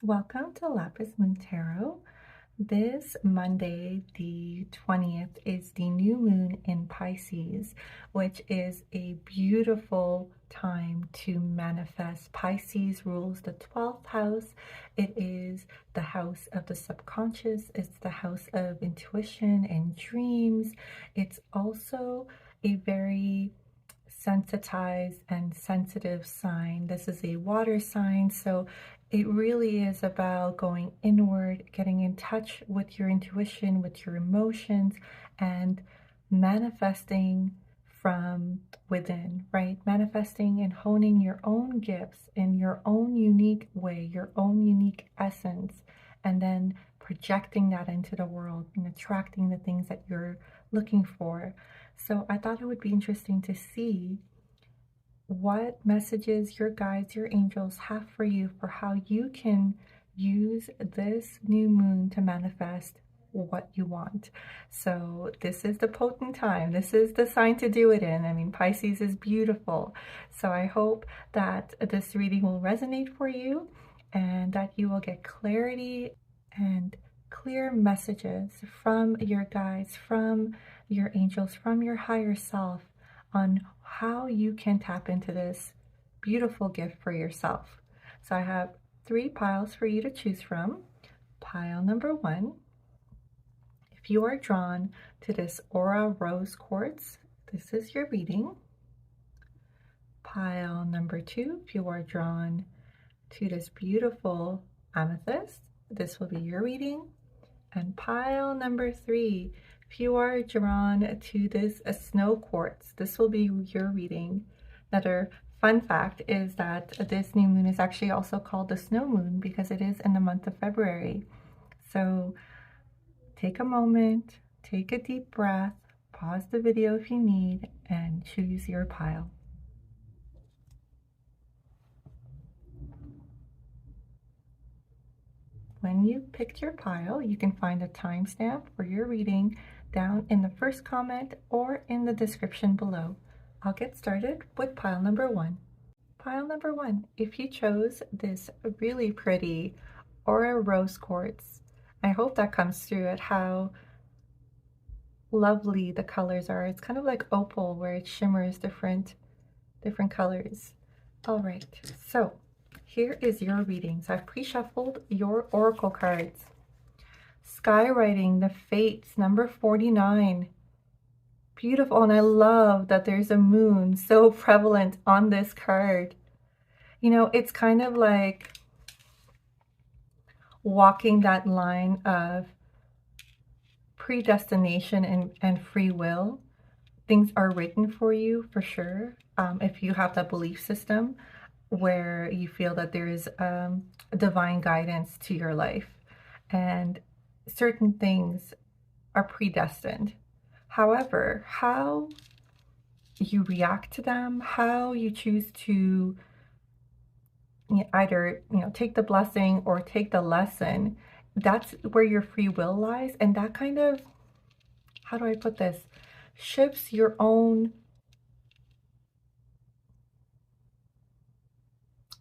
Welcome to Lapis Moon Tarot. This Monday, the 20th, is the new moon in Pisces, which is a beautiful time to manifest. Pisces rules the 12th house. It is the house of the subconscious. It's the house of intuition and dreams. It's also a very sensitized and sensitive sign. This is a water sign, so it really is about going inward, getting in touch with your intuition, with your emotions, and manifesting from within, right? Manifesting and honing your own gifts in your own unique way, your own unique essence, and then projecting that into the world and attracting the things that you're looking for. So I thought it would be interesting to see what messages your guides, your angels have for you for how you can use this new moon to manifest what you want. So this is the potent time. This is the sign to do it in. I mean, Pisces is beautiful. So I hope that this reading will resonate for you and that you will get clarity and clear messages from your guides, from your angels, from your higher self on how you can tap into this beautiful gift for yourself. So I have 3 piles for you to choose from. Pile number 1, if you are drawn to this Aura Rose Quartz, this is your reading. Pile number 2, if you are drawn to this beautiful amethyst, this will be your reading. And pile number 3, if you are drawn to this snow quartz, this will be your reading. Another fun fact is that this new moon is actually also called the snow moon because it is in the month of February. So take a moment, take a deep breath, pause the video if you need, and choose your pile. When you picked your pile, you can find a timestamp for your reading down in the first comment or in the description below. I'll get started with pile number 1. Pile number 1, if you chose this really pretty Aura Rose Quartz, I hope that comes through at how lovely the colors are. It's kind of like opal where it shimmers different colors. All right, so here is your readings. I've pre-shuffled your oracle cards. Skywriting the Fates, number 49. Beautiful, and I love that there's a moon so prevalent on this card. You know, it's kind of like walking that line of predestination and free will. Things are written for you for sure. If you have that belief system where you feel that there is divine guidance to your life and certain things are predestined. However, how you react to them, how you choose to either take the blessing or take the lesson, that's where your free will lies. And that kind of, how do I put this, shifts your own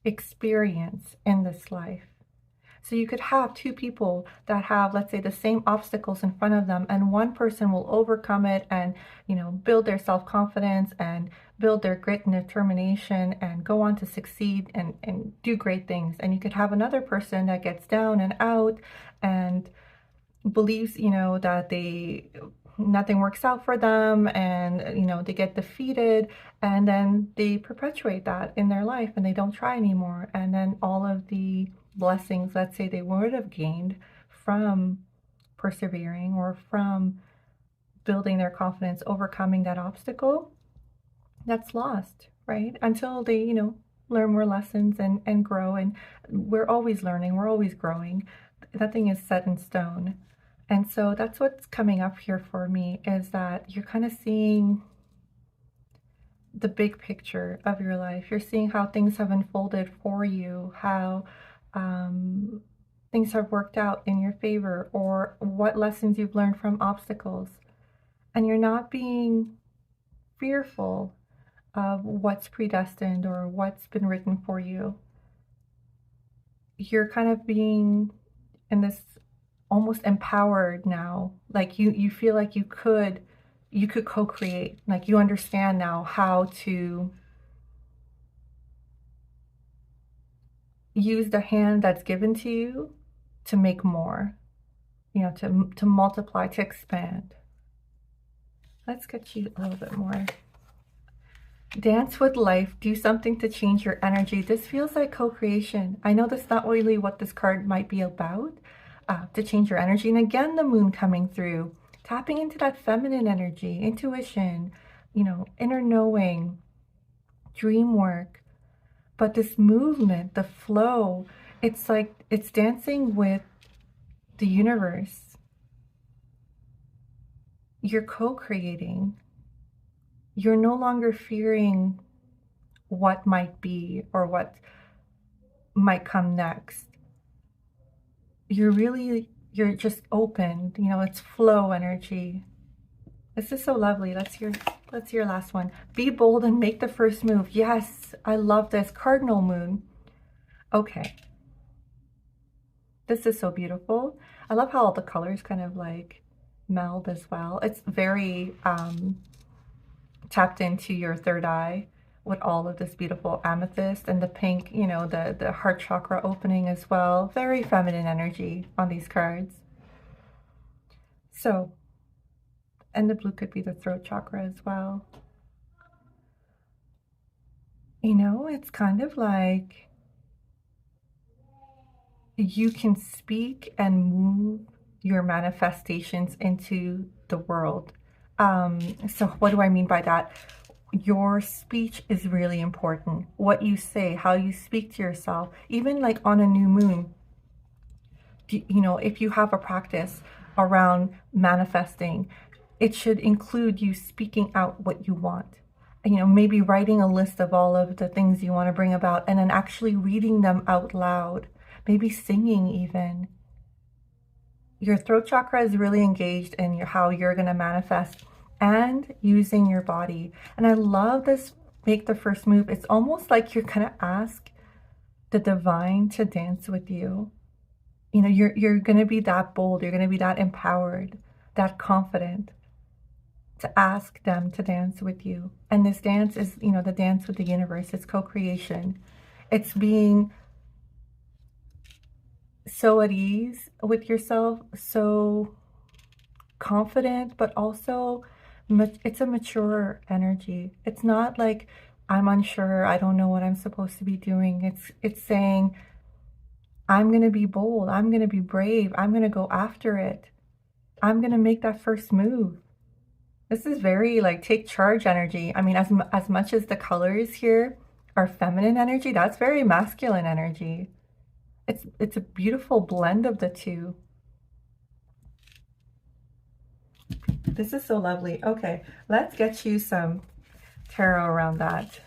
experience in this life. So you could have 2 people that have, let's say, the same obstacles in front of them, and one person will overcome it and, build their self-confidence and build their grit and determination and go on to succeed and do great things. And you could have another person that gets down and out and believes, that nothing works out for them and, they get defeated, and then they perpetuate that in their life and they don't try anymore. And then all of the blessings, let's say, they would have gained from persevering or from building their confidence, overcoming that obstacle, that's lost, right? Until they, learn more lessons and grow. And we're always learning, we're always growing. Nothing is set in stone. And so that's what's coming up here for me, is that you're kind of seeing the big picture of your life. You're seeing how things have unfolded for you, how things have worked out in your favor, or what lessons you've learned from obstacles. And you're not being fearful of what's predestined or what's been written for you. you're kind of being in this almost empowered now. Like you feel like you could co-create. Like you understand now how to use the hand that's given to you to make more, you know, to multiply, to expand. Let's get you a little bit more. Dance with life. Do something to change your energy. This feels like co-creation. I know that's not really what this card might be about, to change your energy. And again, the moon coming through, tapping into that feminine energy, intuition, you know, inner knowing, dream work. But this movement, the flow, it's like it's dancing with the universe. You're co-creating. You're no longer fearing what might be or what might come next. You're just open, you know, it's flow energy. This is so lovely. Let's hear last one. Be bold and make the first move. Yes, I love this. Cardinal moon. Okay. This is so beautiful. I love how all the colors kind of like meld as well. It's very tapped into your third eye with all of this beautiful amethyst and the pink, you know, the heart chakra opening as well. Very feminine energy on these cards. So, and the blue could be the throat chakra as well. You know, it's kind of like you can speak and move your manifestations into the world. So what do I mean by that? Your speech is really important. What you say, how you speak to yourself, even like on a new moon, you know, if you have a practice around manifesting, it should include you speaking out what you want. You know, maybe writing a list of all of the things you want to bring about and then actually reading them out loud, maybe singing even. Your throat chakra is really engaged in how you're going to manifest and using your body. And I love this, make the first move. It's almost like you're going to ask the divine to dance with you. You know, you're going to be that bold. You're going to be that empowered, that confident to ask them to dance with you. And this dance is, you know, the dance with the universe. It's co-creation. It's being so at ease with yourself, so confident, but also it's a mature energy. It's not like I'm unsure, I don't know what I'm supposed to be doing. It's saying, I'm going to be bold, I'm going to be brave, I'm going to go after it. I'm going to make that first move. This is very like take charge energy. I mean, as much as the colors here are feminine energy, that's very masculine energy. It's a beautiful blend of the two. This is so lovely. Okay, let's get you some tarot around that.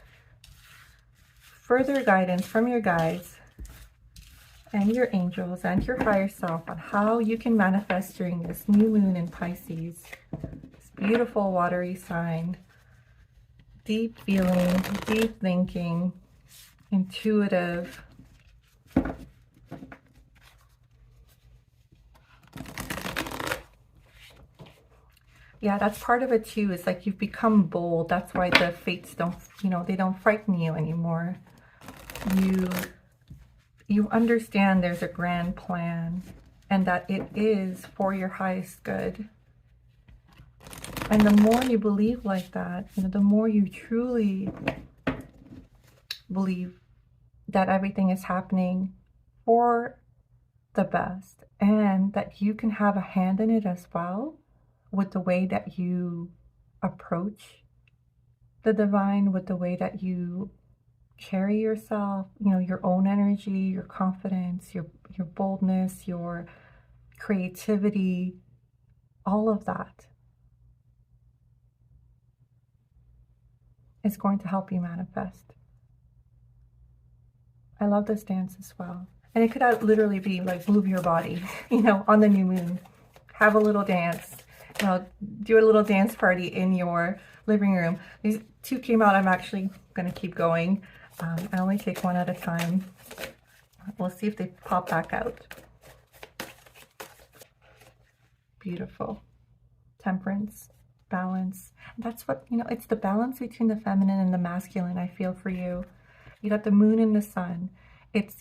Further guidance from your guides and your angels and your higher self on how you can manifest during this new moon in Pisces. This beautiful watery sign. Deep feeling, deep thinking, intuitive. Yeah, that's part of it too. It's like you've become bold. That's why the fates don't, you know, they don't frighten you anymore. You understand there's a grand plan and that it is for your highest good. And the more you believe like that, you know, the more you truly believe that everything is happening for the best and that you can have a hand in it as well, with the way that you approach the divine, with the way that you carry yourself, you know, your own energy, your confidence, your boldness, your creativity, all of that is going to help you manifest. I love this dance as well. And it could literally be like move your body, you know, on the new moon. Have a little dance. You know, do a little dance party in your living room. These two came out. I'm actually going to keep going. I only take one at a time. We'll see if they pop back out. Beautiful. Temperance, balance. And that's what, it's the balance between the feminine and the masculine, I feel, for you. You got the moon and the sun. It's,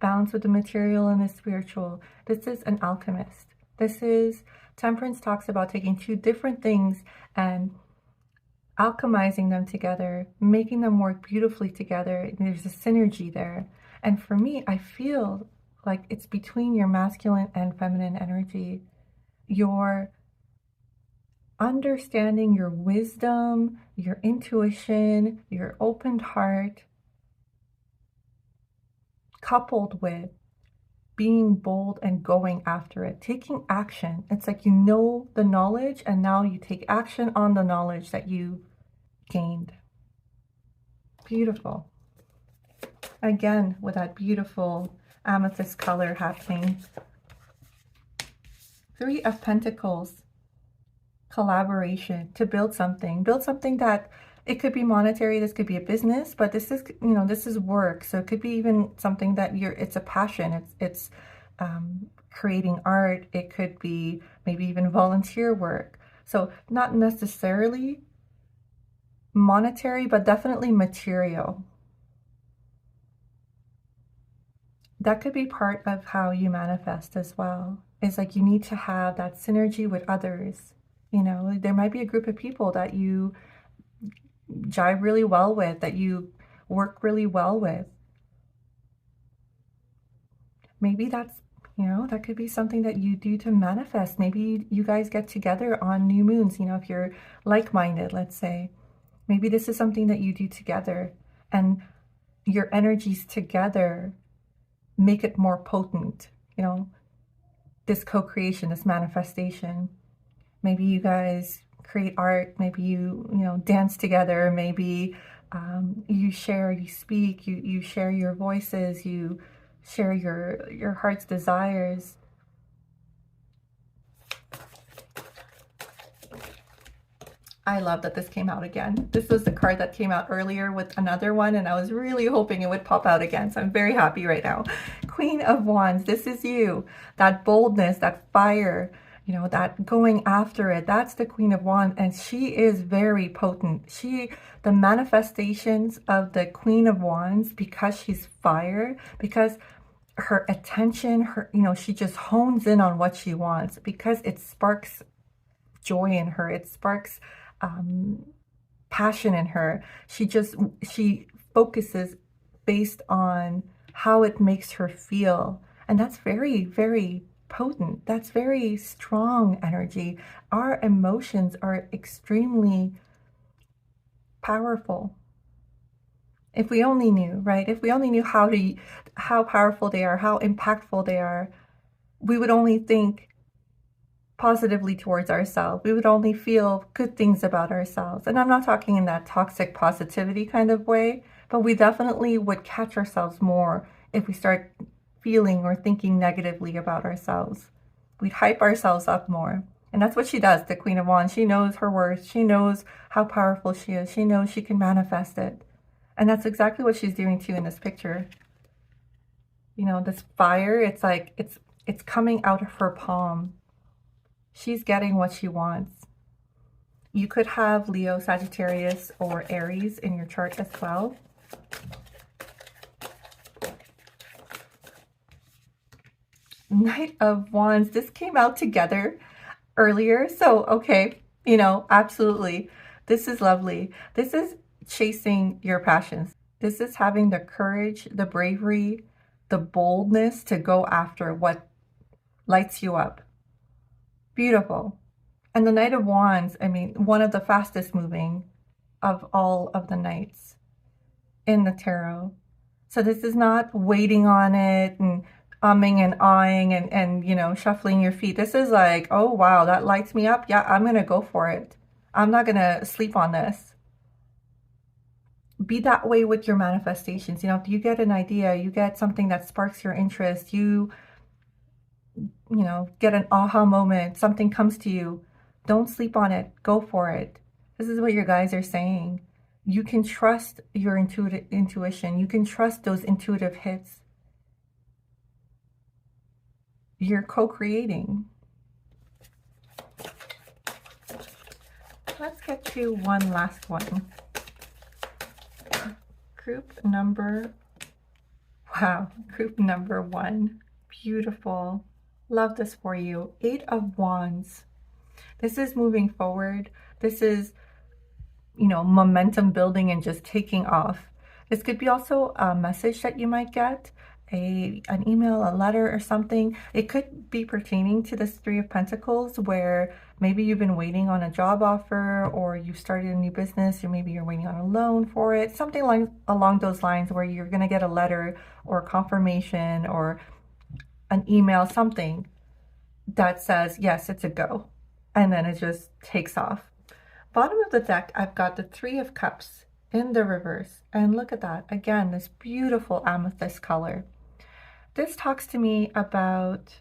balance with the material and the spiritual. This is an alchemist. Temperance talks about taking two different things and alchemizing them together, making them work beautifully together. There's a synergy there. And for me, I feel like it's between your masculine and feminine energy. Your understanding, your wisdom, your intuition, your open heart, coupled with being bold and going after it, taking action. It's like you know the knowledge and now you take action on the knowledge that you gained. Beautiful. Again, with that beautiful amethyst color happening. 3 of Pentacles. Collaboration to build something that it could be monetary, this could be a business, but this is, this is work. So it could be even something that it's a passion. It's creating art. It could be maybe even volunteer work. So not necessarily monetary, but definitely material. That could be part of how you manifest as well. It's like you need to have that synergy with others. There might be a group of people that you jive really well with, that you work really well with. Maybe that's, that could be something that you do to manifest. Maybe you guys get together on new moons, if you're like-minded, let's say. Maybe this is something that you do together and your energies together make it more potent, this co-creation, this manifestation. Maybe you guys create art, maybe you dance together, maybe you share, you speak, you share your voices, you share your heart's desires. I love that this came out again. This was the card that came out earlier with another one, and I was really hoping it would pop out again, so I'm very happy right now. Queen of Wands, this is you. That boldness, that fire, that going after it, that's the Queen of Wands, and she is very potent. The manifestations of the Queen of Wands, because she's fire, because her attention, she just hones in on what she wants, because it sparks joy in her, it sparks passion in her. She focuses based on how it makes her feel, and that's very, very potent. That's very strong energy. Our emotions are extremely powerful. If we only knew, right? If we only knew how powerful they are, how impactful they are, we would only think positively towards ourselves. We would only feel good things about ourselves. And I'm not talking in that toxic positivity kind of way, but we definitely would catch ourselves more if we start feeling or thinking negatively about ourselves. We'd hype ourselves up more. And that's what she does, the Queen of Wands. She knows her worth. She knows how powerful she is. She knows she can manifest it. And that's exactly what she's doing too in this picture. This fire, it's like it's coming out of her palm. She's getting what she wants. You could have Leo, Sagittarius, or Aries in your chart as well. Knight of Wands, this came out together earlier. So, okay, absolutely. This is lovely. This is chasing your passions. This is having the courage, the bravery, the boldness to go after what lights you up. Beautiful. And the Knight of Wands, one of the fastest moving of all of the knights in the tarot. So this is not waiting on it and umming and ahhing and shuffling your feet. This is like, oh, wow, that lights me up. Yeah, I'm going to go for it. I'm not going to sleep on this. Be that way with your manifestations. If you get an idea, you get something that sparks your interest, you get an aha moment, something comes to you, don't sleep on it, go for it. This is what your guys are saying. You can trust your intuition. You can trust those intuitive hits. you're co-creating. Let's get to one last one. Group number one. Beautiful. Love this for you. 8 of Wands. This is moving forward. This is, momentum building and just taking off. This could be also a message that you might get, an email, a letter, or something. It could be pertaining to this 3 of Pentacles, where maybe you've been waiting on a job offer, or you started a new business, or maybe you're waiting on a loan for it. Something along those lines, where you're going to get a letter or confirmation or an email, something that says, yes, it's a go. And then it just takes off. Bottom of the deck, I've got the 3 of Cups in the reverse. And look at that. Again, this beautiful amethyst color. This talks to me about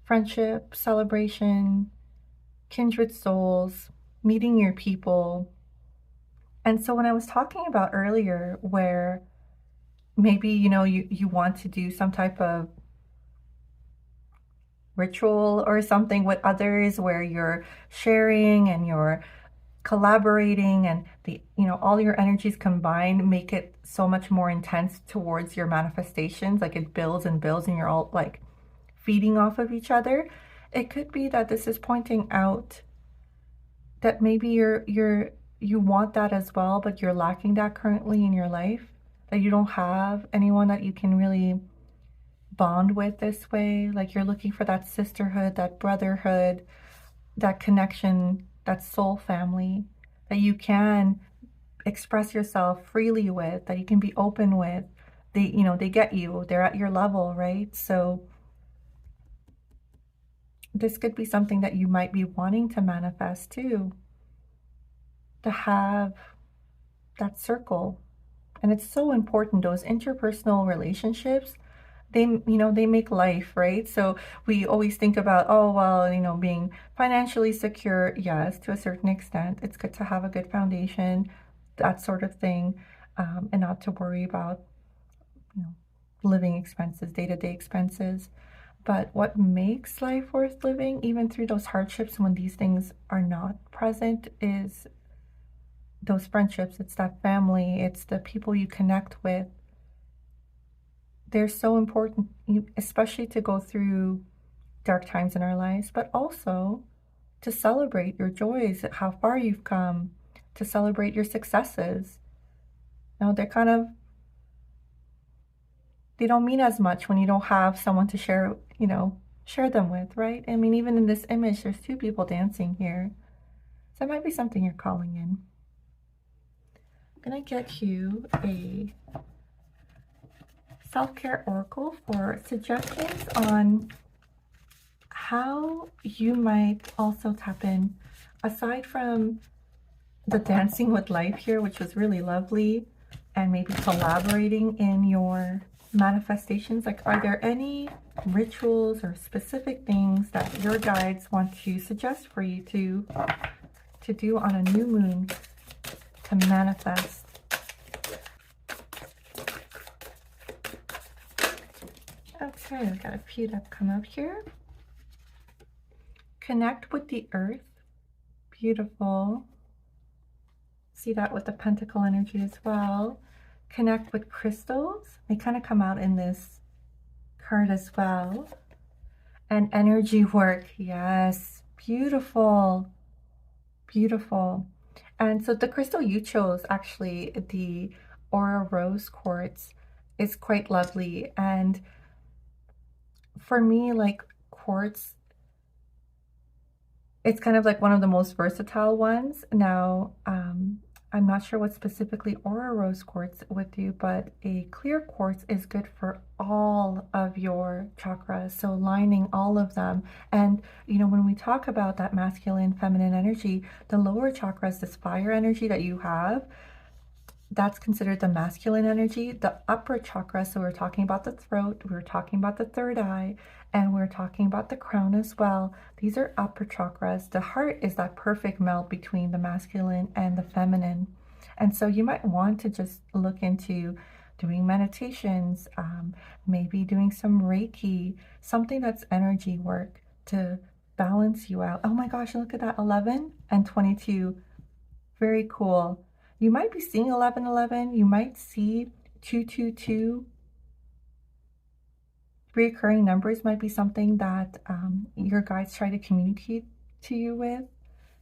friendship, celebration, kindred souls, meeting your people. And so when I was talking about earlier, where maybe, you want to do some type of ritual or something with others, where you're sharing and you're collaborating, and all your energies combined make it so much more intense towards your manifestations. Like, it builds and builds, and you're all like feeding off of each other. It could be that this is pointing out that maybe you want that as well, but you're lacking that currently in your life, that you don't have anyone that you can really bond with this way. Like, you're looking for that sisterhood, that brotherhood, that connection, that soul family that you can express yourself freely with, that you can be open with. They get you, they're at your level, right? So this could be something that you might be wanting to manifest too, to have that circle. And it's so important, those interpersonal relationships. They make life, right? So we always think about, oh, well, being financially secure. Yes, to a certain extent, it's good to have a good foundation, that sort of thing, and not to worry about, living expenses, day-to-day expenses. But what makes life worth living, even through those hardships when these things are not present, is those friendships. It's that family. It's the people you connect with. They're so important, especially to go through dark times in our lives, but also to celebrate your joys, how far you've come, to celebrate your successes. Now, they don't mean as much when you don't have someone to share them with, right? I mean, even in this image, there's 2 people dancing here. So that might be something you're calling in. I'm going to get you a self-care oracle for suggestions on how you might also tap in, aside from the dancing with life here, which was really lovely, and maybe collaborating in your manifestations. Like, are there any rituals or specific things that your guides want to suggest for you to do on a new moon to manifest? Okay, I've got a few that come up here. Connect with the earth. Beautiful. See that with the pentacle energy as well. Connect with crystals. They kind of come out in this card as well. And energy work. Yes. Beautiful. Beautiful. And so the crystal you chose, actually, the Aura Rose Quartz, is quite lovely. And for me, like, quartz, it's kind of like one of the most versatile ones. Now, I'm not sure what specifically Aura Rose Quartz with you, but a clear quartz is good for all of your chakras, so lining all of them. And, when we talk about that masculine, feminine energy, the lower chakras, this fire energy that you have, that's considered the masculine energy. The upper chakra, so we're talking about the throat, we're talking about the third eye, and we're talking about the crown as well. These are upper chakras. The heart is that perfect meld between the masculine and the feminine. And so you might want to just look into doing meditations, maybe doing some Reiki, something that's energy work to balance you out. Oh my gosh, look at that, 11 and 22. Very cool. You might be seeing 1111. You might see 222. Recurring numbers might be something that your guides try to communicate to you with.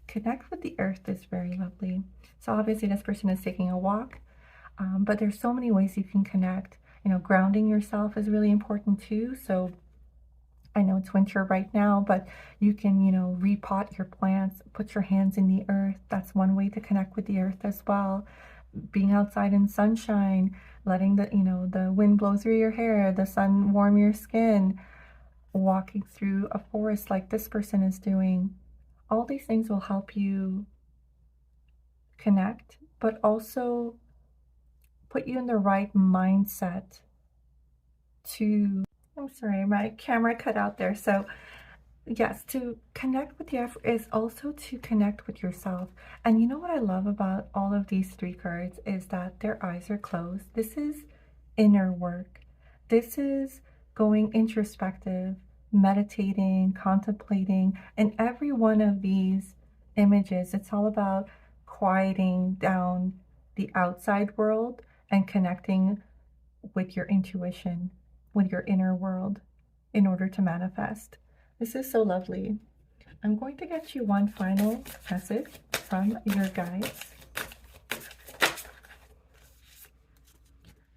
Connect with the earth is very lovely. So obviously this person is taking a walk, but there's so many ways you can connect. You know, grounding yourself is really important too. So I know it's winter right now, but you can, you know, repot your plants, put your hands in the earth. That's one way to connect with the earth as well. Being outside in sunshine, letting the, you know, the wind blow through your hair, the sun warm your skin, walking through a forest like this person is doing. All these things will help you connect, but also put you in the right mindset to, I'm sorry, my camera cut out there. So yes, to connect with the effort is also to connect with yourself. And you know what I love about all of these three cards is that their eyes are closed. This is inner work. This is going introspective, meditating, contemplating. And every one of these images, it's all about quieting down the outside world and connecting with your intuition, with your inner world in order to manifest. This is so lovely. I'm going to get you one final message from your guides.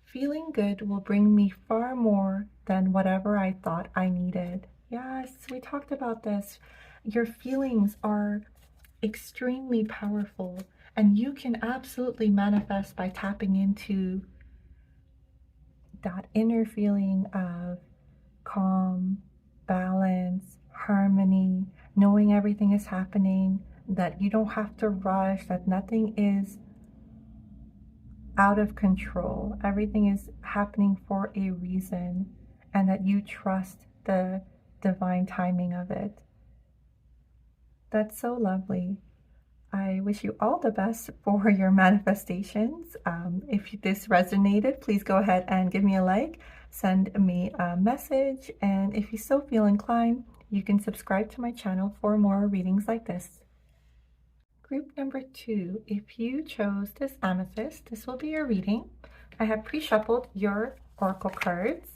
Feeling good will bring me far more than whatever I thought I needed. Yes, we talked about this. Your feelings are extremely powerful, and you can absolutely manifest by tapping into that inner feeling of calm, balance, harmony, knowing everything is happening, that you don't have to rush, that nothing is out of control. Everything is happening for a reason, and that you trust the divine timing of it. That's so lovely. I wish you all the best for your manifestations. If this resonated, please go ahead and give me a like, send me a message, and if you so feel inclined, you can subscribe to my channel for more readings like this. Group number 2, if you chose this amethyst, this will be your reading. I have pre-shuffled your oracle cards.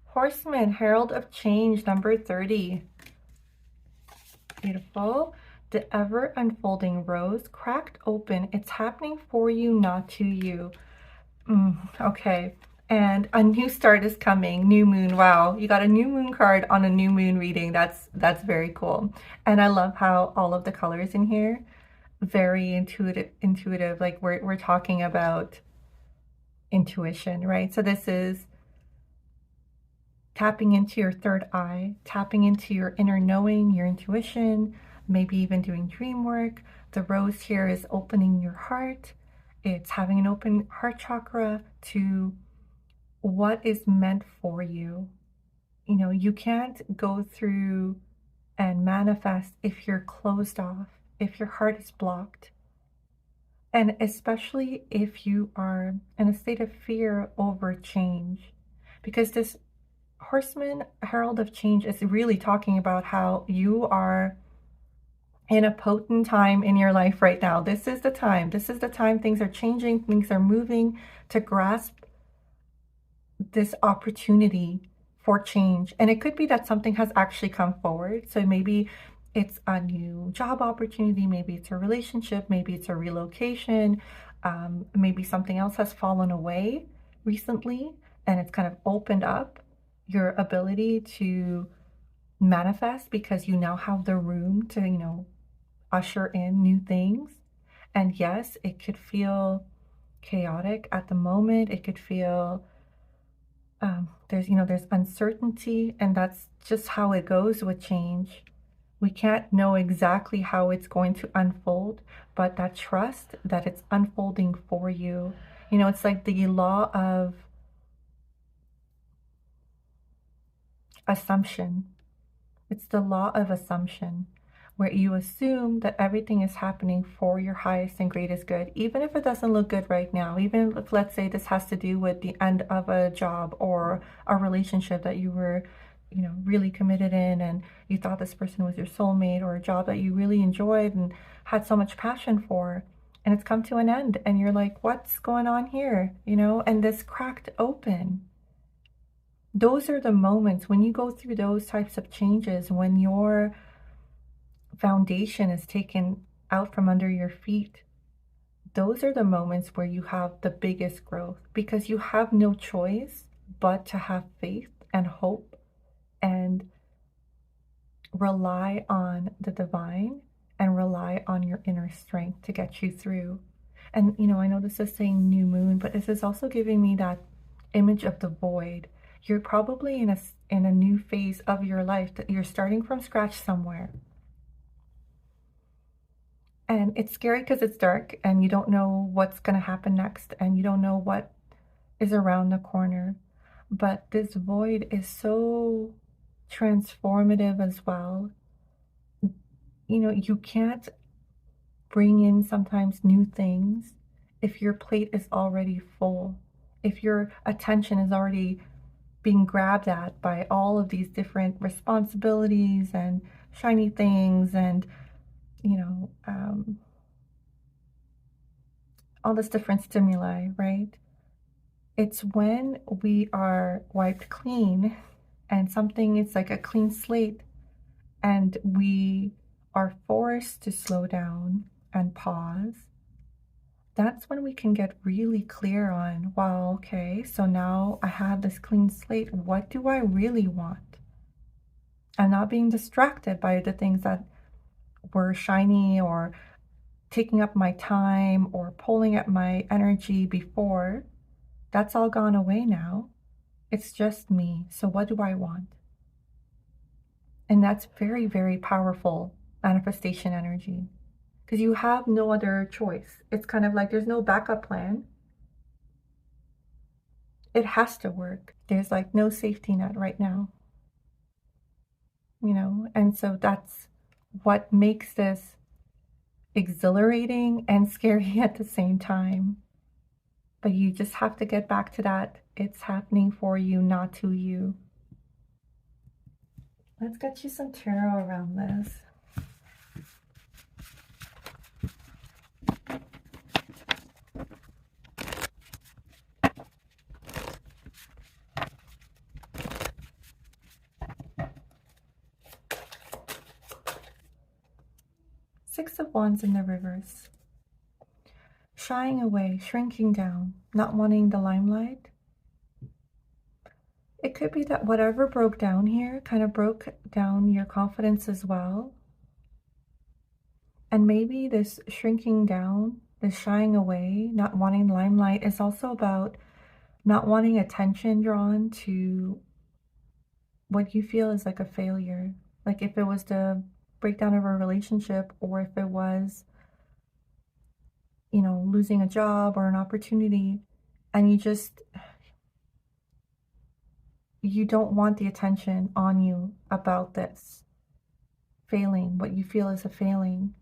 Horseman, Herald of Change, number 30. Beautiful. The ever unfolding rose cracked open. It's happening for you, not to you. Okay. And a new start is coming. New moon. Wow. You got a new moon card on a new moon reading. That's very cool. And I love how all of the colors in here, very intuitive. Like we're talking about intuition, right? So this is tapping into your third eye, tapping into your inner knowing, your intuition, maybe even doing dream work. The rose here is opening your heart. It's having an open heart chakra to what is meant for you. You know, you can't go through and manifest if you're closed off, if your heart is blocked. And especially if you are in a state of fear over change, because this Horseman, Herald of Change is really talking about how you are in a potent time in your life right now. This is the time. This is the time things are changing, things are moving, to grasp this opportunity for change. And it could be that something has actually come forward. So maybe it's a new job opportunity, maybe it's a relationship, maybe it's a relocation, maybe something else has fallen away recently and it's kind of opened up your ability to manifest because you now have the room to, you know, usher in new things. And yes, it could feel chaotic at the moment. It could feel there's uncertainty, and that's just how it goes with change. We can't know exactly how it's going to unfold, but that trust that it's unfolding for you. You know, it's like the law of assumption. It's the law of assumption. where you assume that everything is happening for your highest and greatest good, even if it doesn't look good right now. Even if, let's say, this has to do with the end of a job or a relationship that you were, really committed in, and you thought this person was your soulmate, or a job that you really enjoyed and had so much passion for, and it's come to an end, and you're like, what's going on here? And this cracked open. Those are the moments when you go through those types of changes, when your foundation is taken out from under your feet. Those are the moments where you have the biggest growth, because you have no choice but to have faith and hope and rely on the divine and rely on your inner strength to get you through. And I know this is saying new moon, but this is also giving me that image of the void. You're probably in a new phase of your life, that you're starting from scratch somewhere. And it's scary because it's dark and you don't know what's going to happen next, and you don't know what is around the corner. But this void is so transformative as well. You can't bring in sometimes new things if your plate is already full, if your attention is already being grabbed at by all of these different responsibilities and shiny things, and all this different stimuli, right? It's when we are wiped clean and something is like a clean slate, and we are forced to slow down and pause. That's when we can get really clear on, wow, okay, so now I have this clean slate. What do I really want? I'm not being distracted by the things that were shiny or taking up my time or pulling at my energy before. That's all gone away now. It's just me. So what do I want? And that's very, very powerful manifestation energy, because you have no other choice. It's kind of like there's no backup plan. It has to work. There's like no safety net right now, and so that's what makes this exhilarating and scary at the same time. But you just have to get back to that. It's happening for you, not to you. Let's get you some tarot around this. Six of Wands in the reverse. Shying away, shrinking down, not wanting the limelight. It could be that whatever broke down here kind of broke down your confidence as well. And maybe this shrinking down, this shying away, not wanting limelight is also about not wanting attention drawn to what you feel is like a failure. Like if it was the breakdown of a relationship, or if it was, losing a job or an opportunity, and you don't want the attention on you about this failing, what you feel is a failing.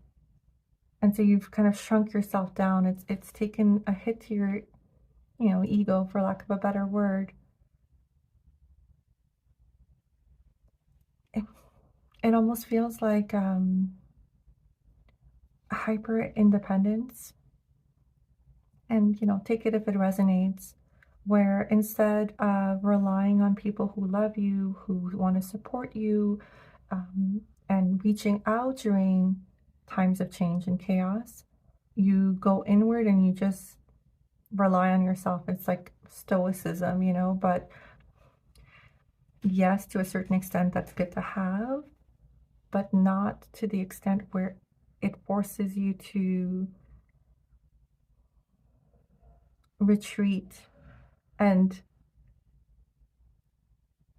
And so you've kind of shrunk yourself down. It's taken a hit to your, ego, for lack of a better word. It almost feels like hyper independence. And, take it if it resonates, where instead of relying on people who love you, who want to support you, and reaching out during times of change and chaos, you go inward and you just rely on yourself. It's like stoicism, but yes, to a certain extent, that's good to have, but not to the extent where it forces you to retreat and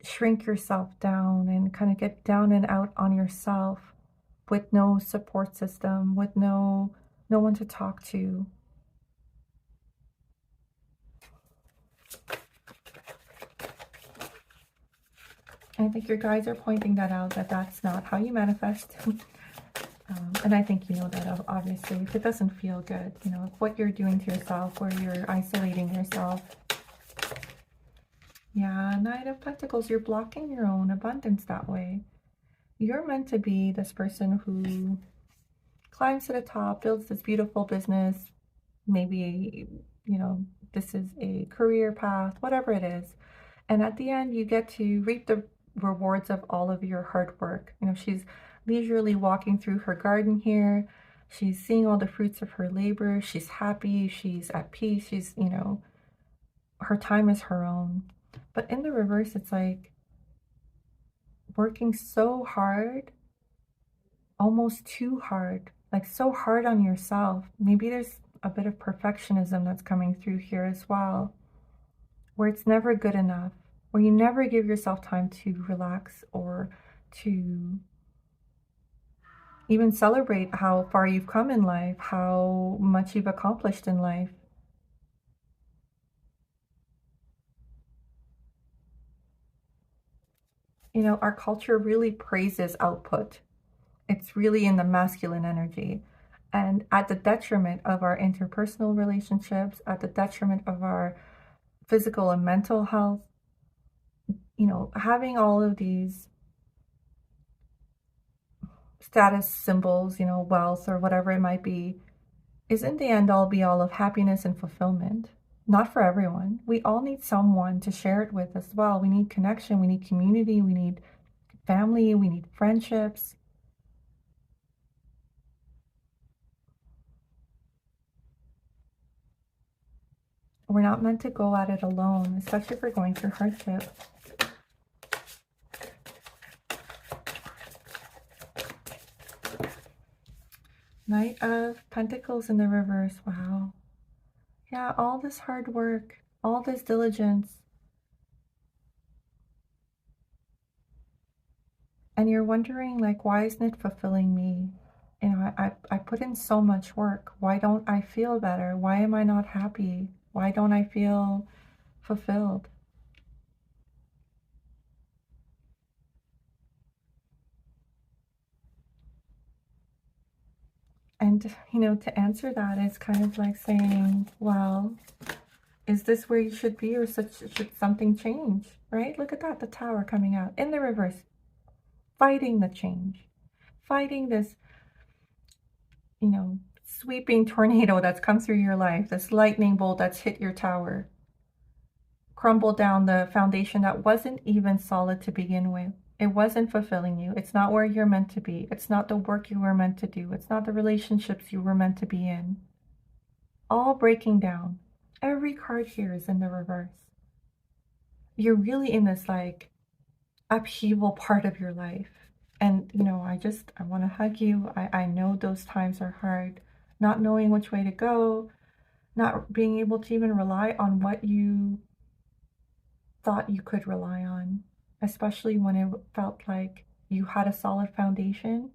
shrink yourself down and kind of get down and out on yourself with no support system, with no one to talk to. I think your guides are pointing that out, that that's not how you manifest. And I think you know that, obviously. If it doesn't feel good, you know, what you're doing to yourself, where you're isolating yourself. Yeah, Knight of Pentacles, you're blocking your own abundance that way. You're meant to be this person who climbs to the top, builds this beautiful business. Maybe, you know, this is a career path, whatever it is. And at the end, you get to reap the rewards of all of your hard work. You know, she's leisurely walking through her garden here. She's seeing all the fruits of her labor. She's happy. She's at peace. She's, you know, her time is her own. But in the reverse, it's like working so hard, almost too hard, like so hard on yourself. Maybe there's a bit of perfectionism that's coming through here as well, where it's never good enough, where you never give yourself time to relax or to even celebrate how far you've come in life, how much you've accomplished in life. You know, our culture really praises output. It's really in the masculine energy, and at the detriment of our interpersonal relationships, at the detriment of our physical and mental health. You know, having all of these status symbols, you know, wealth or whatever it might be, isn't the end all be all of happiness and fulfillment. Not for everyone. We all need someone to share it with as well. We need connection, we need community, we need family, we need friendships. We're not meant to go at it alone, especially if we're going through hardship. Knight of Pentacles in the reverse. Wow. Yeah, all this hard work, all this diligence. And you're wondering, like, why isn't it fulfilling me? You know, I put in so much work. Why don't I feel better? Why am I not happy? Why don't I feel fulfilled? And, you know, to answer that is kind of like saying, well, is this where you should be, or should something change, right? Look at that, the Tower coming out in the reverse, fighting the change, fighting this, you know, sweeping tornado that's come through your life, this lightning bolt that's hit your tower, crumbled down the foundation that wasn't even solid to begin with. It wasn't fulfilling you. It's not where you're meant to be. It's not the work you were meant to do. It's not the relationships you were meant to be in. All breaking down. Every card here is in the reverse. You're really in this like upheaval part of your life. And, you know, I want to hug you. I know those times are hard. Not knowing which way to go, not being able to even rely on what you thought you could rely on, especially when it felt like you had a solid foundation,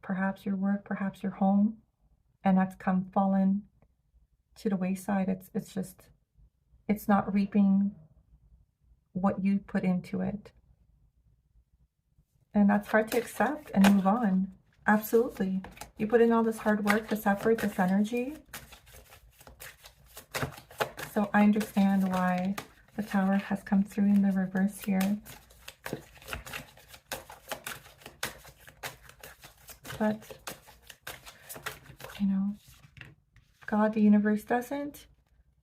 perhaps your work, perhaps your home, and that's come fallen to the wayside. It's not reaping what you put into it. And that's hard to accept and move on. Absolutely. You put in all this hard work, this effort, this energy. So I understand why the Tower has come through in the reverse here. But, you know, God, the universe doesn't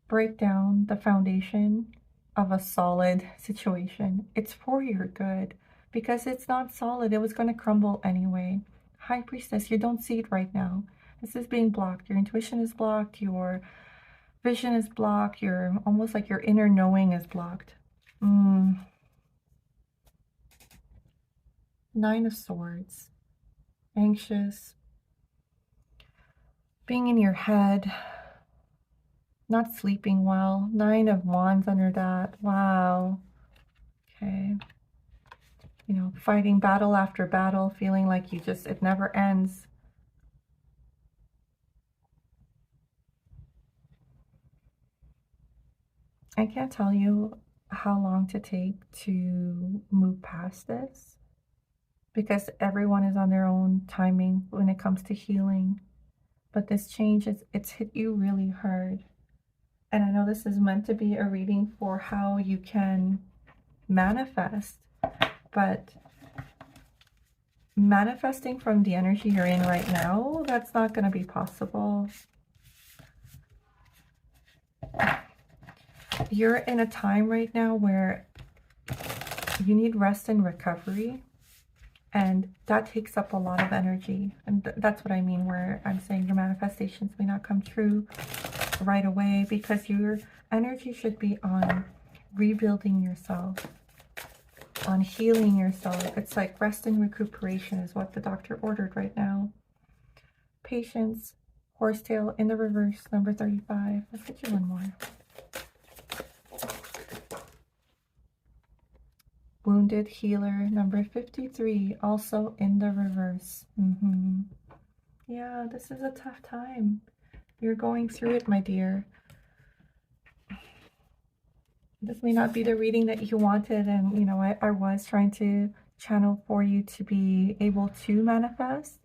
break down the foundation of a solid situation. It's for your good, because it's not solid. It was going to crumble anyway. High Priestess, you don't see it right now. This is being blocked. Your intuition is blocked. Your vision is blocked. Your almost like your inner knowing is blocked. Nine of Swords. Anxious. Being in your head. Not sleeping well. Nine of Wands under that. Wow. Okay. You know, fighting battle after battle, feeling like it never ends. I can't tell you how long to take to move past this, because everyone is on their own timing when it comes to healing. But this change it's hit you really hard. And I know this is meant to be a reading for how you can manifest, but manifesting from the energy you're in right now, that's not going to be possible. You're in a time right now where you need rest and recovery, and that takes up a lot of energy. And that's what I mean, where I'm saying your manifestations may not come true right away, because your energy should be on rebuilding yourself, on healing yourself. It's like rest and recuperation is what the doctor ordered right now. Patience, horsetail in the reverse, number 35. Let's get you one more. Wounded healer, number 53, also in the reverse. Yeah, this is a tough time. You're going through it, my dear. This may not be the reading that you wanted, and you know, I was trying to channel for you to be able to manifest,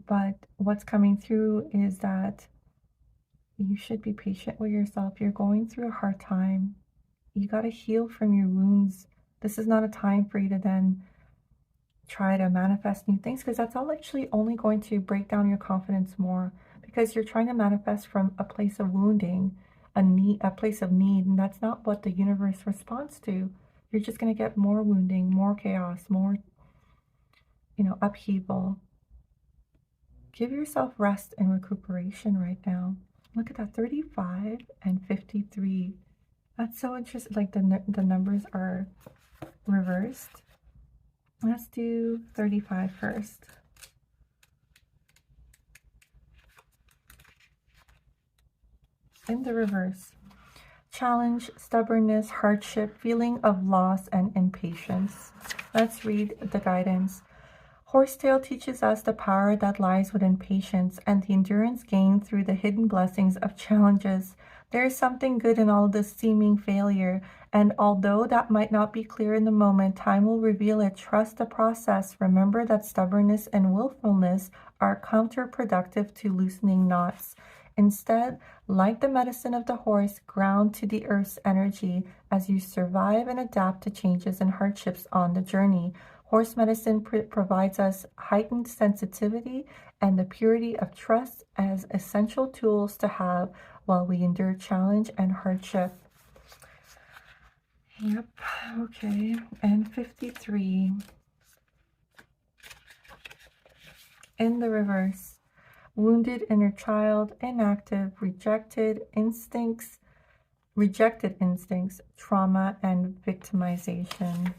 but what's coming through is that you should be patient with yourself. You're going through a hard time. You got to heal from your wounds. This is not a time for you to then try to manifest new things, because that's all actually only going to break down your confidence more, because you're trying to manifest from a place of wounding, a place of need, and that's not what the universe responds to. You're just going to get more wounding, more chaos, more, upheaval. Give yourself rest and recuperation right now. Look at that, 35 and 53. That's so interesting. Like the numbers are reversed. Let's do 35 first. In the reverse. Challenge, stubbornness, hardship, feeling of loss, and impatience. Let's read the guidance. Horsetail teaches us the power that lies within patience and the endurance gained through the hidden blessings of challenges. There is something good in all this seeming failure, and although that might not be clear in the moment, time will reveal it. Trust the process. Remember that stubbornness and willfulness are counterproductive to loosening knots. Instead, like the medicine of the horse, ground to the earth's energy as you survive and adapt to changes and hardships on the journey. Horse medicine provides us heightened sensitivity and the purity of trust as essential tools to have while we endure challenge and hardship. Yep, okay. And 53. In the reverse. Wounded inner child, inactive, rejected instincts, trauma, and victimization.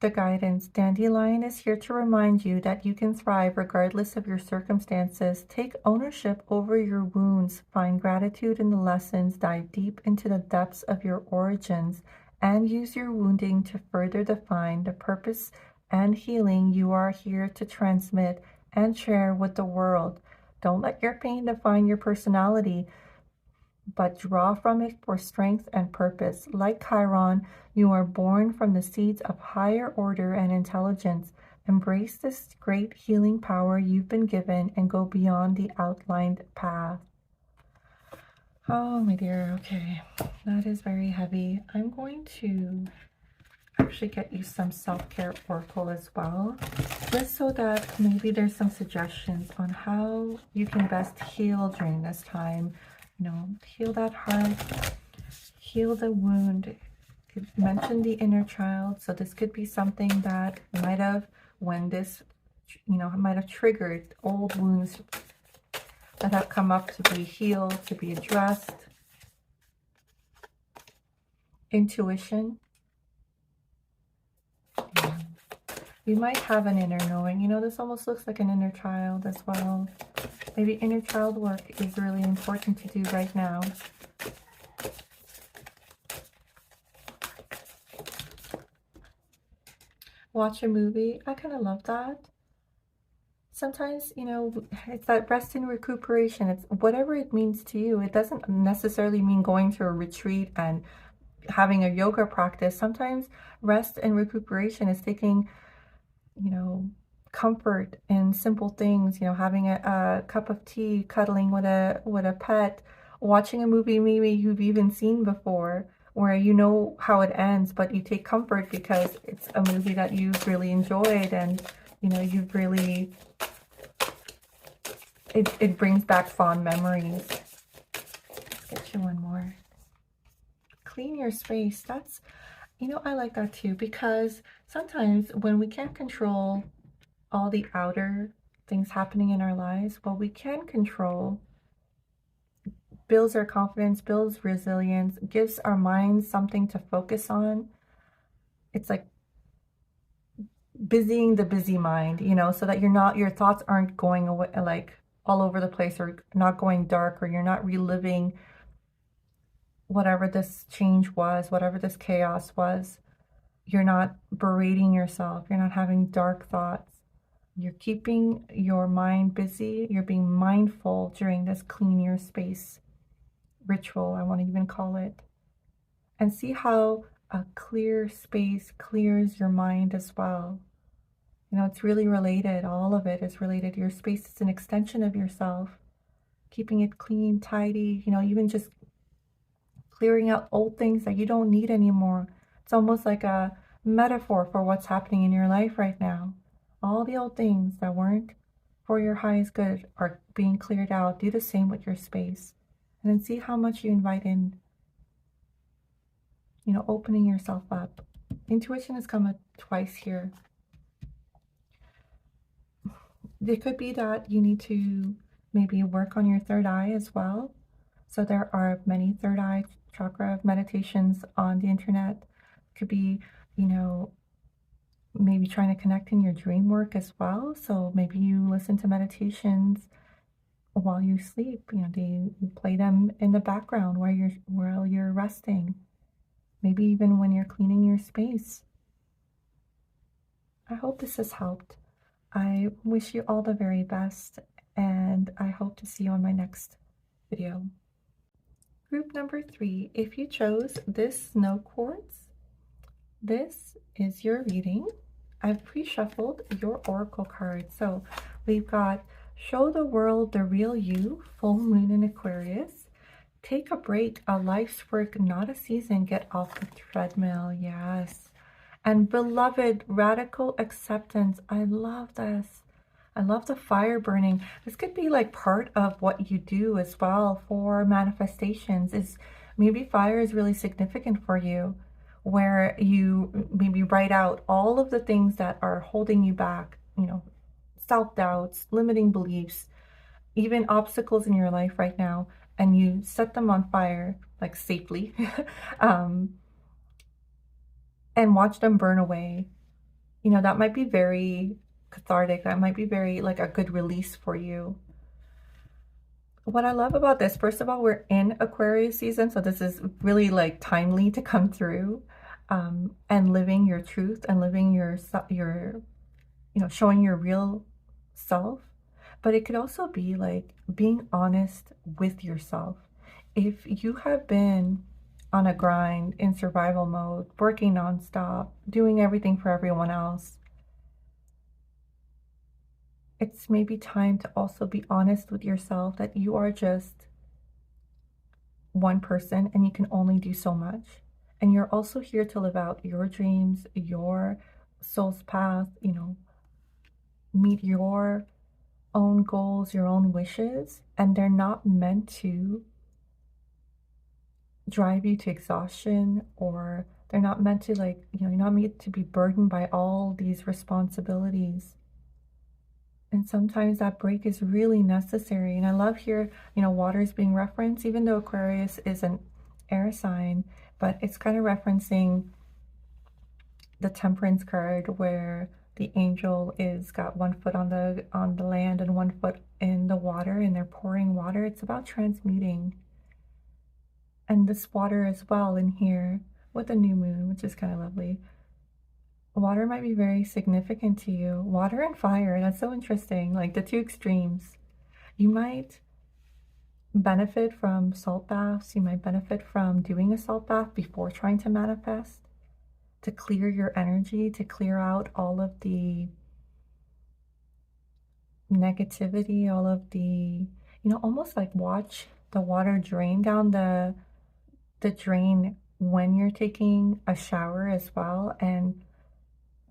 The guidance. Dandelion is here to remind you that you can thrive regardless of your circumstances. Take ownership over your wounds, find gratitude in the lessons, dive deep into the depths of your origins, and use your wounding to further define the purpose and healing you are here to transmit and share with the world. Don't let your pain define your personality, but draw from it for strength and purpose. Like Chiron, you are born from the seeds of higher order and intelligence. Embrace this great healing power you've been given and go beyond the outlined path. Oh, my dear, okay. That is very heavy. I'm going to actually get you some self-care oracle as well, just so that maybe there's some suggestions on how you can best heal during this time. Heal that heart, heal the wound. It mentioned the inner child, so this could be something that might have, when this, might have triggered old wounds that have come up to be healed, to be addressed. Intuition. You might have an inner knowing. This almost looks like an inner child as well. Maybe inner child work is really important to do right now. Watch a movie. I kind of love that. Sometimes, it's that rest and recuperation. It's whatever it means to you. It doesn't necessarily mean going to a retreat and having a yoga practice. Sometimes rest and recuperation is taking, you know, comfort in simple things, you know, having a cup of tea, cuddling with a pet, watching a movie maybe you've even seen before, where you know how it ends, but you take comfort because it's a movie that you've really enjoyed, and you know, you've really, it brings back fond memories. Let's get you one more. Clean your space. That's, you know, I like that too, because sometimes when we can't control all the outer things happening in our lives, what we can control builds our confidence, builds resilience, gives our minds something to focus on. It's like busying the busy mind, you know, so that your thoughts aren't going away like all over the place, or not going dark, or you're not reliving whatever this change was, whatever this chaos was. You're not berating yourself. You're not having dark thoughts. You're keeping your mind busy. You're being mindful during this clean your space ritual, I want to even call it. And see how a clear space clears your mind as well. You know, it's really related. All of it is related. Your space is an extension of yourself. Keeping it clean, tidy, you know, even just clearing out old things that you don't need anymore. It's almost like a metaphor for what's happening in your life right now. All the old things that weren't for your highest good are being cleared out. Do the same with your space. And then see how much you invite in, you know, opening yourself up. Intuition has come twice here. It could be that you need to maybe work on your third eye as well. So there are many third eye chakra meditations on the internet. It could be, you know, maybe trying to connect in your dream work as well. So maybe you listen to meditations while you sleep. You know, you play them in the background while you're resting. Maybe even when you're cleaning your space. I hope this has helped. I wish you all the very best, and I hope to see you on my next video. Group number 3, if you chose this snow quartz, this is your reading. I've pre-shuffled your oracle cards. So we've got Show the World the Real You, Full Moon in Aquarius. Take a break, a life's work, not a season. Get off the treadmill. Yes. And Beloved, Radical Acceptance. I love this. I love the fire burning. This could be like part of what you do as well for manifestations. Is maybe fire is really significant for you, where you maybe write out all of the things that are holding you back, you know, self-doubts, limiting beliefs, even obstacles in your life right now, and you set them on fire, like safely, and watch them burn away. You know, that might be very cathartic. That might be very like a good release for you. What I love about this, first of all, we're in Aquarius season, so this is really like timely to come through, and living your truth and living your, you know, showing your real self. But it could also be like being honest with yourself. If you have been on a grind in survival mode, working nonstop, doing everything for everyone else, it's maybe time to also be honest with yourself that you are just one person and you can only do so much. And you're also here to live out your dreams, your soul's path, you know, meet your own goals, your own wishes, and they're not meant to drive you to exhaustion, or they're not meant to, like, you know, you're not meant to be burdened by all these responsibilities. And sometimes that break is really necessary. And I love here, you know, water is being referenced, even though Aquarius is an air sign, but it's kind of referencing the Temperance card, where the angel is got one foot on the land and one foot in the water, and they're pouring water. It's about transmuting. And this water as well in here with a new moon, which is kind of lovely. Water might be very significant to you. Water and fire, that's so interesting, like the two extremes. You might benefit from salt baths. You might benefit from doing a salt bath before trying to manifest, to clear your energy, to clear out all of the negativity, all of the, almost like watch the water drain down the drain when you're taking a shower as well, and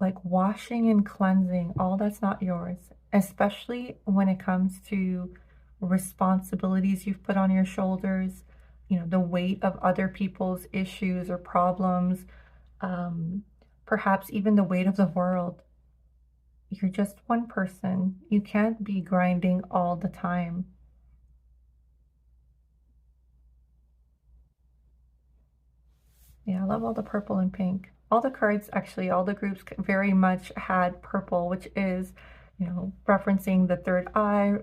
like washing and cleansing all that's not yours, especially when it comes to responsibilities you've put on your shoulders, the weight of other people's issues or problems, perhaps even the weight of the world. You're just one person. You can't be grinding all the time. Yeah, I love all the purple and pink. All the cards, actually, all the groups very much had purple, which is, referencing the third eye,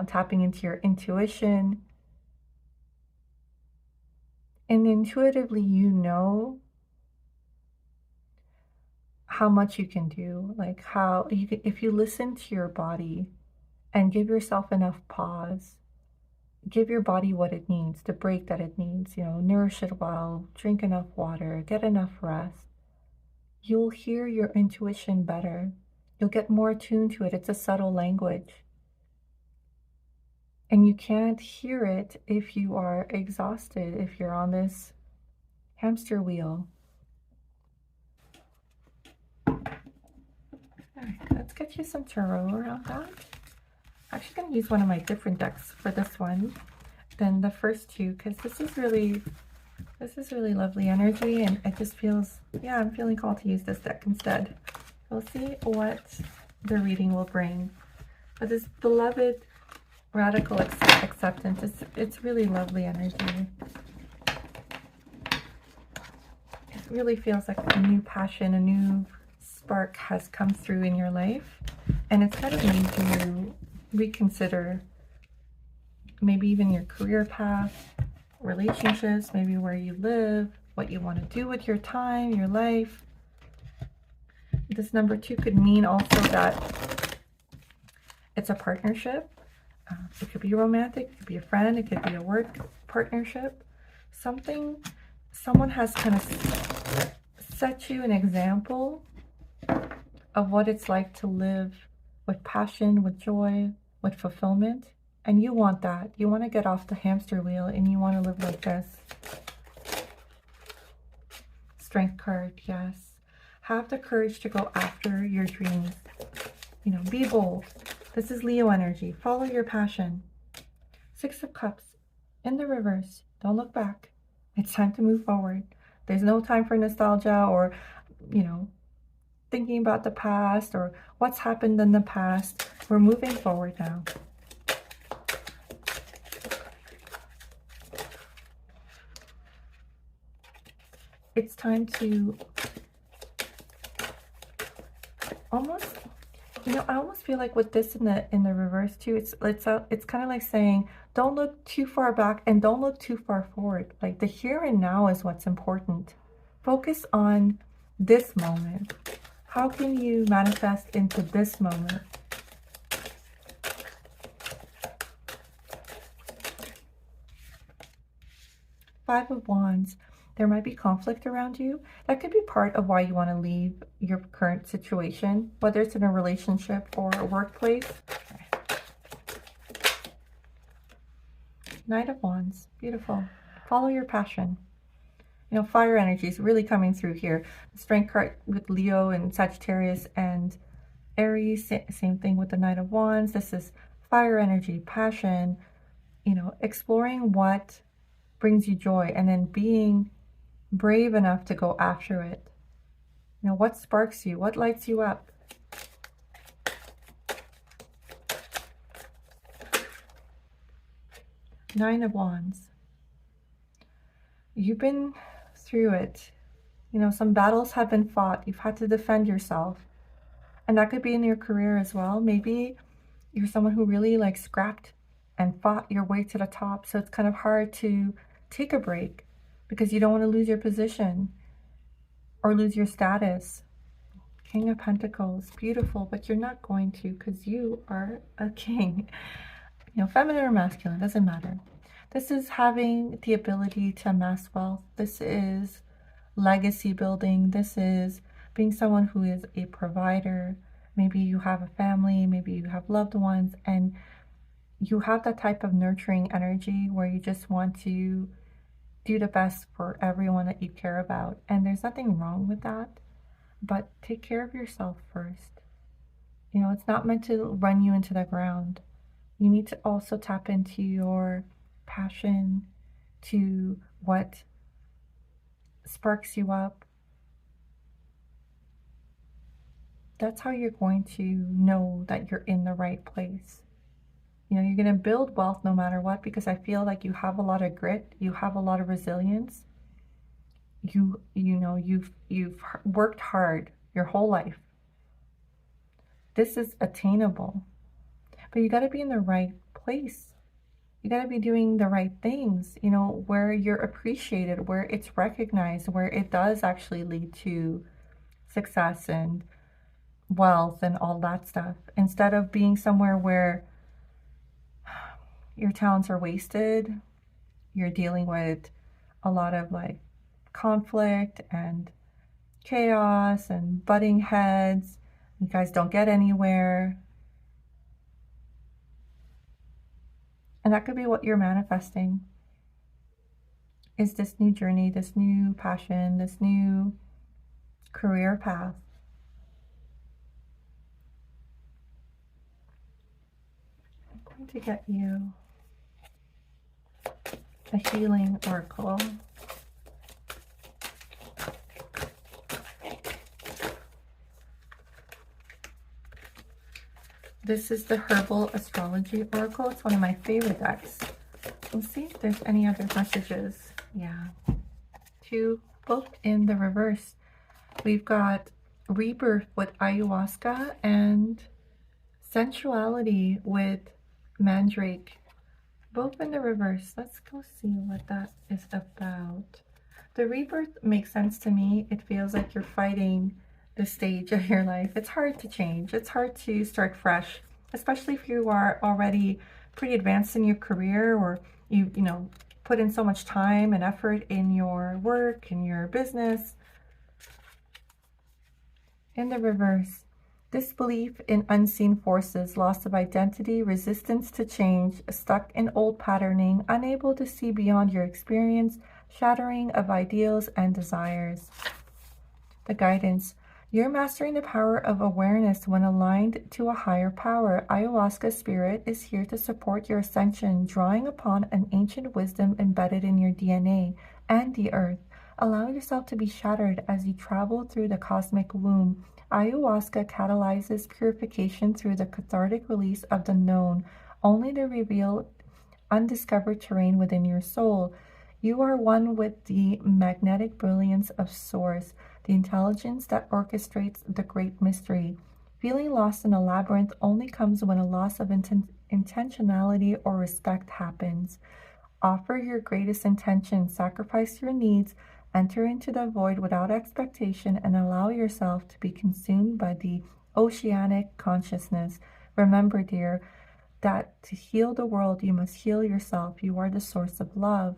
tapping into your intuition. And intuitively, how much you can do, like how you can, if you listen to your body and give yourself enough pause, give your body what it needs, the break that it needs, nourish it well, drink enough water, get enough rest, you'll hear your intuition better. You'll get more attuned to it. It's a subtle language. And you can't hear it if you are exhausted, if you're on this hamster wheel. All right, let's get you some tarot around that. I'm actually going to use one of my different decks for this one than the first two, because this is really lovely energy, and it just feels, yeah, I'm feeling called to use this deck instead. We'll see what the reading will bring. But this beloved radical acceptance, it's really lovely energy. It really feels like a new passion, a new spark has come through in your life, and it's kind of made you reconsider maybe even your career path, relationships, maybe where you live, what you want to do with your time, your life. This number 2 could mean also that it's a partnership. It could be romantic, it could be a friend, it could be a work partnership. Someone has kind of set you an example of what it's like to live with passion, with joy, with fulfillment. And you want that. You want to get off the hamster wheel and you want to live like this. Strength card, yes. Have the courage to go after your dreams. Be bold. This is Leo energy. Follow your passion. 6 of Cups in the reverse. Don't look back. It's time to move forward. There's no time for nostalgia or, thinking about the past or what's happened in the past. We're moving forward now. It's time to almost, I almost feel like with this in the reverse too, it's kind of like saying, don't look too far back and don't look too far forward. Like the here and now is what's important. Focus on this moment. How can you manifest into this moment? Five of Wands. There might be conflict around you. That could be part of why you want to leave your current situation, whether it's in a relationship or a workplace. Knight of Wands. Beautiful. Follow your passion. Fire energy is really coming through here. The Strength card with Leo and Sagittarius and Aries. Same thing with the Knight of Wands. This is fire energy, passion, exploring what brings you joy and then being brave enough to go after it. What sparks you? What lights you up? Nine of Wands. You've been through it. Some battles have been fought. You've had to defend yourself. And that could be in your career as well. Maybe you're someone who really scrapped and fought your way to the top. So it's kind of hard to take a break because you don't want to lose your position or lose your status. King of Pentacles, beautiful, but you're not going to because you are a king. Feminine or masculine, doesn't matter. This is having the ability to amass wealth. This is legacy building. This is being someone who is a provider. Maybe you have a family, maybe you have loved ones, and you have that type of nurturing energy where you just want to do the best for everyone that you care about. And there's nothing wrong with that, but take care of yourself first. You know, it's not meant to run you into the ground. You need to also tap into your passion, to what sparks you up. That's how you're going to know that you're in the right place. You know, you're going to build wealth no matter what, because I feel like you have a lot of grit, you have a lot of resilience. You know, you've worked hard your whole life. This is attainable. But you got to be in the right place. You got to be doing the right things, you know, where you're appreciated, where it's recognized, where it does actually lead to success and wealth and all that stuff, instead of being somewhere where your talents are wasted. You're dealing with a lot of like conflict and chaos and butting heads. You guys don't get anywhere. And that could be what you're manifesting, is this new journey, this new passion, this new career path. I'm going to get you a healing oracle. This is the Herbal Astrology Oracle. It's one of my favorite decks. Let's see if there's any other messages. Yeah. Two, both in the reverse. We've got rebirth with ayahuasca and sensuality with mandrake. Both in the reverse. Let's go see what that is about. The rebirth makes sense to me. It feels like you're fighting the stage of your life. It's hard to change. It's hard to start fresh, especially if you are already pretty advanced in your career, or you know, put in so much time and effort in your work, in your business. In the reverse, disbelief in unseen forces, loss of identity, resistance to change, stuck in old patterning, unable to see beyond your experience, shattering of ideals and desires. The guidance. You're mastering the power of awareness when aligned to a higher power. Ayahuasca spirit is here to support your ascension, drawing upon an ancient wisdom embedded in your DNA and the earth. Allow yourself to be shattered as you travel through the cosmic womb. Ayahuasca catalyzes purification through the cathartic release of the known, only to reveal undiscovered terrain within your soul. You are one with the magnetic brilliance of Source, the intelligence that orchestrates the great mystery. Feeling lost in a labyrinth only comes when a loss of intentionality or respect happens. Offer your greatest intention, sacrifice your needs, enter into the void without expectation, and allow yourself to be consumed by the oceanic consciousness. Remember, dear, that to heal the world, you must heal yourself. You are the source of love.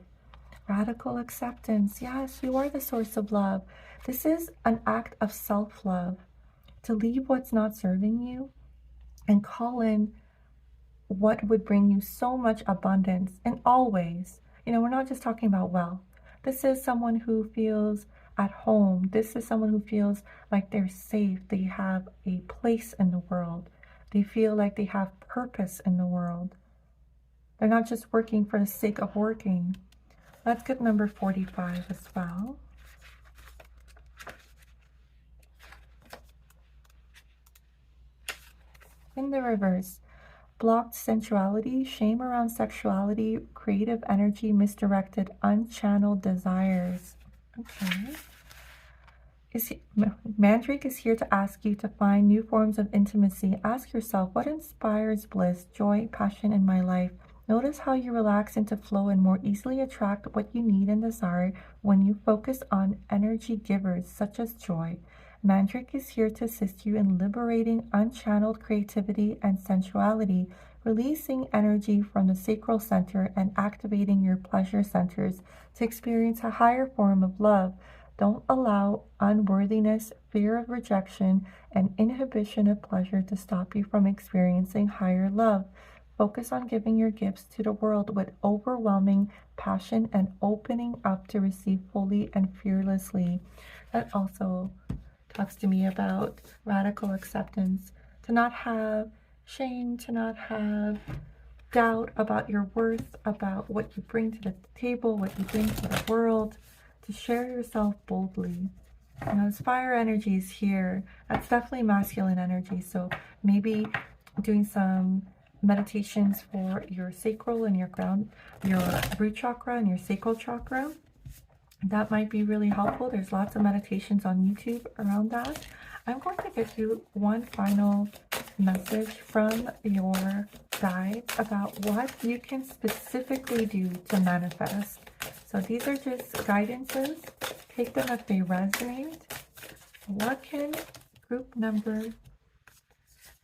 Radical acceptance. Yes, you are the source of love. This is an act of self-love, to leave what's not serving you and call in what would bring you so much abundance in all ways. You know, we're not just talking about wealth. This is someone who feels at home. This is someone who feels like they're safe. They have a place in the world. They feel like they have purpose in the world. They're not just working for the sake of working. Let's get number 45 as well. In the reverse, blocked sensuality, shame around sexuality, creative energy, misdirected, unchanneled desires. Okay. Mandrake is here to ask you to find new forms of intimacy. Ask yourself, what inspires bliss, joy, passion in my life? Notice how you relax into flow and more easily attract what you need and desire when you focus on energy givers such as joy. Mandrake is here to assist you in liberating unchanneled creativity and sensuality. releasing energy from the sacral center and activating your pleasure centers to experience a higher form of love. Don't allow unworthiness, fear of rejection, and inhibition of pleasure to stop you from experiencing higher love. Focus on giving your gifts to the world with overwhelming passion and opening up to receive fully and fearlessly. That also talks to me about radical acceptance, to not have shame, to not have doubt about your worth, about what you bring to the table, what you bring to the world, to share yourself boldly. You know, this fire energy is here. That's definitely masculine energy. So maybe doing some meditations for your sacral and your ground, your root chakra and your sacral chakra. That might be really helpful. There's lots of meditations on YouTube around that. I'm going to give you one final message from your guide about what you can specifically do to manifest. So these are just guidances. Take them if they resonate. What can group number,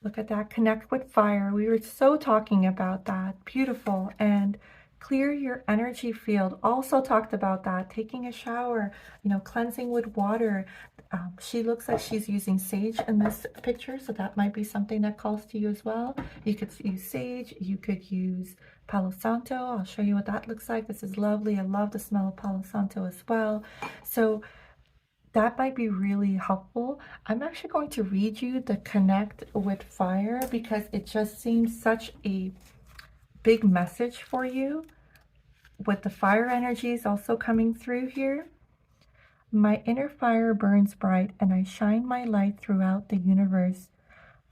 look at that, connect with fire. We were so talking about that. Beautiful. And clear your energy field. Also talked about that. Taking a shower, you know, cleansing with water. She looks like she's using sage in this picture, so that might be something that calls to you as well. You could use sage. You could use Palo Santo. I'll show you what that looks like. This is lovely. I love the smell of Palo Santo as well. So that might be really helpful. I'm actually going to read you the connect with fire because it just seems such a big message for you with the fire energies also coming through here. My inner fire burns bright and I shine my light throughout the universe.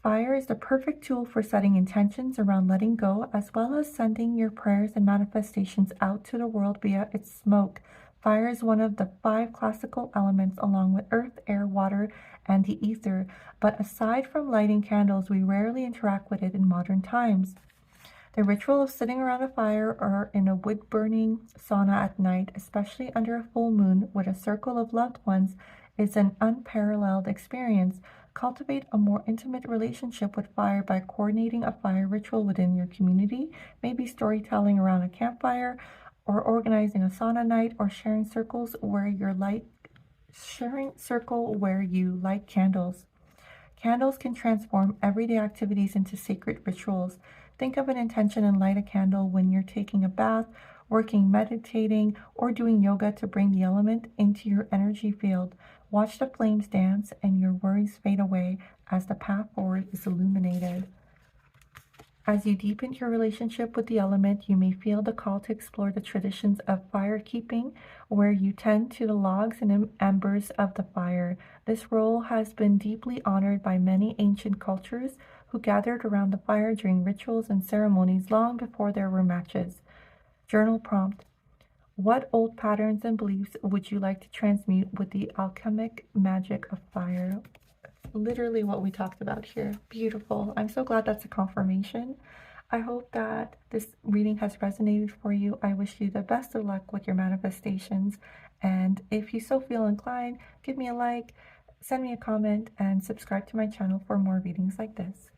Fire is the perfect tool for setting intentions around letting go, as well as sending your prayers and manifestations out to the world via its smoke. Fire is one of the 5 classical elements along with earth, air, water, and the ether. But aside from lighting candles, we rarely interact with it in modern times. The ritual of sitting around a fire or in a wood-burning sauna at night, especially under a full moon with a circle of loved ones, is an unparalleled experience. Cultivate a more intimate relationship with fire by coordinating a fire ritual within your community, maybe storytelling around a campfire, or organizing a sauna night, or sharing circle where you light candles. Candles can transform everyday activities into sacred rituals. Think of an intention and light a candle when you're taking a bath, working, meditating, or doing yoga to bring the element into your energy field. Watch the flames dance and your worries fade away as the path forward is illuminated. As you deepen your relationship with the element, you may feel the call to explore the traditions of fire keeping, where you tend to the logs and embers of the fire. This role has been deeply honored by many ancient cultures who gathered around the fire during rituals and ceremonies long before there were matches. Journal prompt: what old patterns and beliefs would you like to transmute with the alchemic magic of fire? Literally what we talked about here. Beautiful. I'm so glad that's a confirmation. I hope that this reading has resonated for you. I wish you the best of luck with your manifestations. And if you so feel inclined, give me a like, send me a comment, and subscribe to my channel for more readings like this.